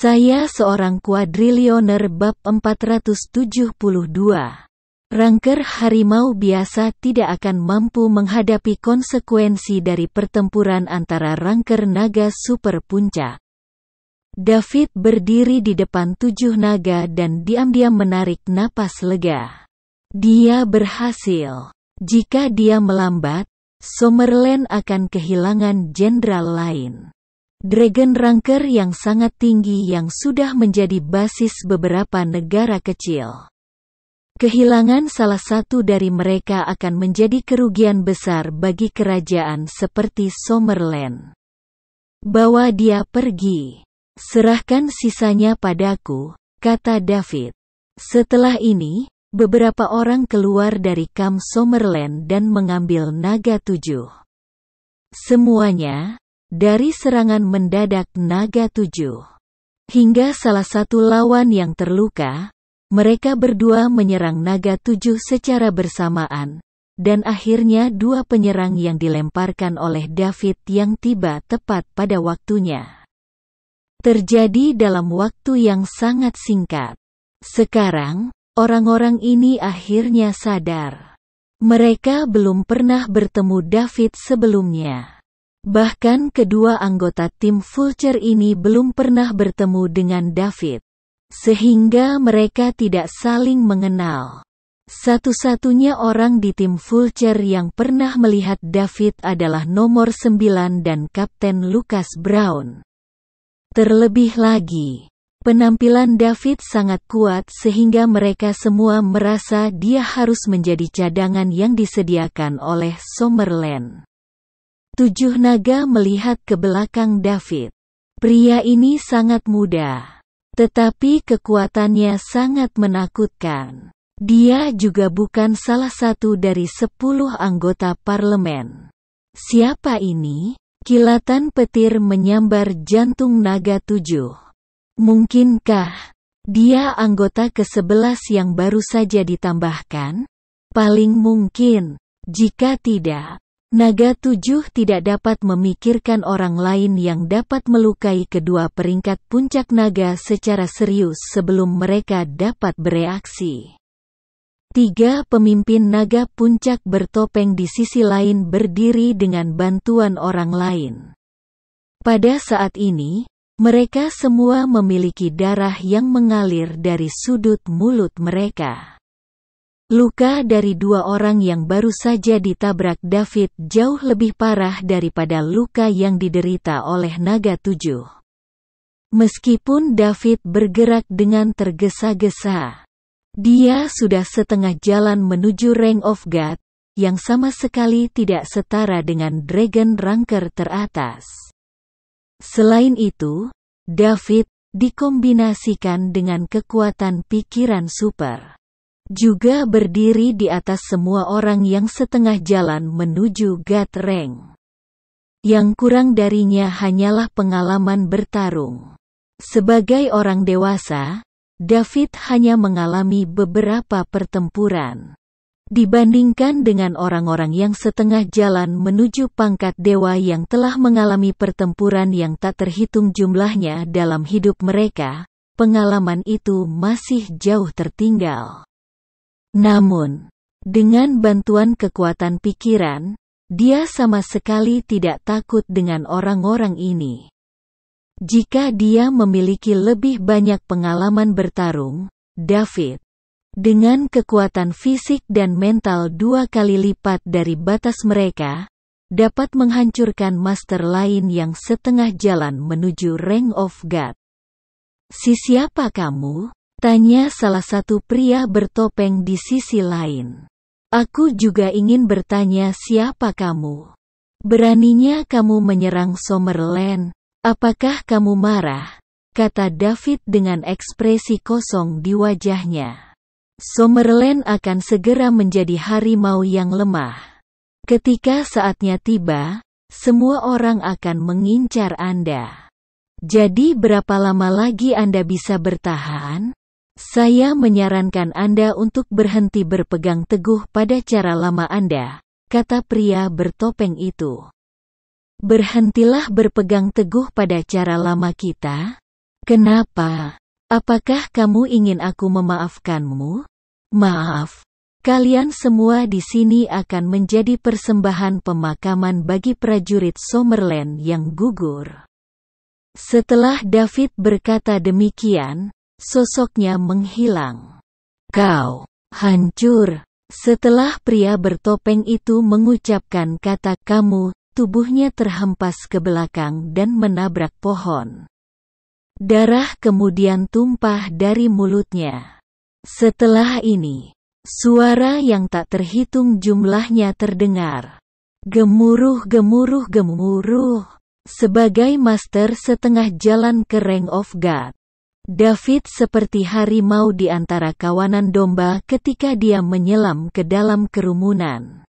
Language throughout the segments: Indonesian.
Saya seorang kuadrilioner bab 472. Ranker harimau biasa tidak akan mampu menghadapi konsekuensi dari pertempuran antara ranker naga super puncak. David berdiri di depan 7 naga dan diam-diam menarik napas lega. Dia berhasil. Jika dia melambat, Summerland akan kehilangan jenderal lain. Dragon Ranker yang sangat tinggi yang sudah menjadi basis beberapa negara kecil. Kehilangan salah satu dari mereka akan menjadi kerugian besar bagi kerajaan seperti Summerland. Bawa dia pergi. Serahkan sisanya padaku, kata David. Setelah ini, beberapa orang keluar dari kamp Summerland dan mengambil naga 7. Semuanya dari serangan mendadak naga 7. Hingga salah satu lawan yang terluka, mereka berdua menyerang naga 7 secara bersamaan, dan akhirnya 2 penyerang yang dilemparkan oleh David yang tiba tepat pada waktunya. Terjadi dalam waktu yang sangat singkat. Sekarang, orang-orang ini akhirnya sadar. Mereka belum pernah bertemu David sebelumnya. Bahkan kedua anggota tim Vulture ini belum pernah bertemu dengan David. Sehingga mereka tidak saling mengenal. Satu-satunya orang di tim Vulture yang pernah melihat David adalah nomor 9 dan Kapten Lucas Brown. Terlebih lagi, penampilan David sangat kuat sehingga mereka semua merasa dia harus menjadi cadangan yang disediakan oleh Summerland. 7 naga melihat ke belakang David. Pria ini sangat muda, tetapi kekuatannya sangat menakutkan. Dia juga bukan salah satu dari 10 anggota parlemen. Siapa ini? Kilatan petir menyambar jantung naga 7. Mungkinkah dia anggota ke-11 yang baru saja ditambahkan? Paling mungkin. Jika tidak, naga 7 tidak dapat memikirkan orang lain yang dapat melukai kedua peringkat puncak naga secara serius sebelum mereka dapat bereaksi. 3 pemimpin naga puncak bertopeng di sisi lain berdiri dengan bantuan orang lain. Pada saat ini, mereka semua memiliki darah yang mengalir dari sudut mulut mereka. Luka dari 2 orang yang baru saja ditabrak David jauh lebih parah daripada luka yang diderita oleh naga 7. Meskipun David bergerak dengan tergesa-gesa, dia sudah setengah jalan menuju Rank of God, yang sama sekali tidak setara dengan Dragon Ranker teratas. Selain itu, David dikombinasikan dengan kekuatan pikiran super. Juga berdiri di atas semua orang yang setengah jalan menuju God Rank. Yang kurang darinya hanyalah pengalaman bertarung. Sebagai orang dewasa, David hanya mengalami beberapa pertempuran. Dibandingkan dengan orang-orang yang setengah jalan menuju pangkat dewa yang telah mengalami pertempuran yang tak terhitung jumlahnya dalam hidup mereka, pengalaman itu masih jauh tertinggal. Namun, dengan bantuan kekuatan pikiran, dia sama sekali tidak takut dengan orang-orang ini. Jika dia memiliki lebih banyak pengalaman bertarung, David, dengan kekuatan fisik dan mental 2 kali lipat dari batas mereka, dapat menghancurkan master lain yang setengah jalan menuju Rank of God. Siapa kamu? Tanya salah satu pria bertopeng di sisi lain. Aku juga ingin bertanya siapa kamu. Beraninya kamu menyerang Summerland? Apakah kamu marah? Kata David dengan ekspresi kosong di wajahnya. Summerland akan segera menjadi harimau yang lemah. Ketika saatnya tiba, semua orang akan mengincar Anda. Jadi berapa lama lagi Anda bisa bertahan? Saya menyarankan Anda untuk berhenti berpegang teguh pada cara lama Anda, kata pria bertopeng itu. Berhentilah berpegang teguh pada cara lama kita. Kenapa? Apakah kamu ingin aku memaafkanmu? Maaf. Kalian semua di sini akan menjadi persembahan pemakaman bagi prajurit Summerland yang gugur. Setelah David berkata demikian, sosoknya menghilang. Kau hancur. Setelah pria bertopeng itu mengucapkan kata kamu, tubuhnya terhempas ke belakang dan menabrak pohon. Darah kemudian tumpah dari mulutnya. Setelah ini, suara yang tak terhitung jumlahnya terdengar. Gemuruh, gemuruh, gemuruh. Sebagai master setengah jalan ke Ring of God, David seperti harimau di antara kawanan domba ketika dia menyelam ke dalam kerumunan.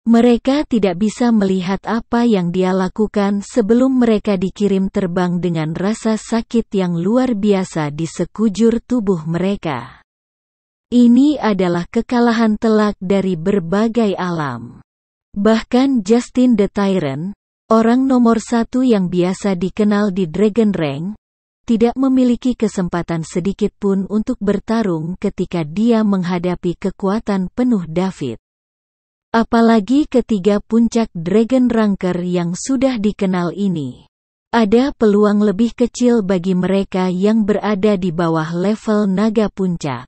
Mereka tidak bisa melihat apa yang dia lakukan sebelum mereka dikirim terbang dengan rasa sakit yang luar biasa di sekujur tubuh mereka. Ini adalah kekalahan telak dari berbagai alam. Bahkan Justin the Tyrant, orang nomor 1 yang biasa dikenal di Dragon Rank, tidak memiliki kesempatan sedikit pun untuk bertarung ketika dia menghadapi kekuatan penuh David. Apalagi ketiga puncak Dragon Ranker yang sudah dikenal ini. Ada peluang lebih kecil bagi mereka yang berada di bawah level naga puncak.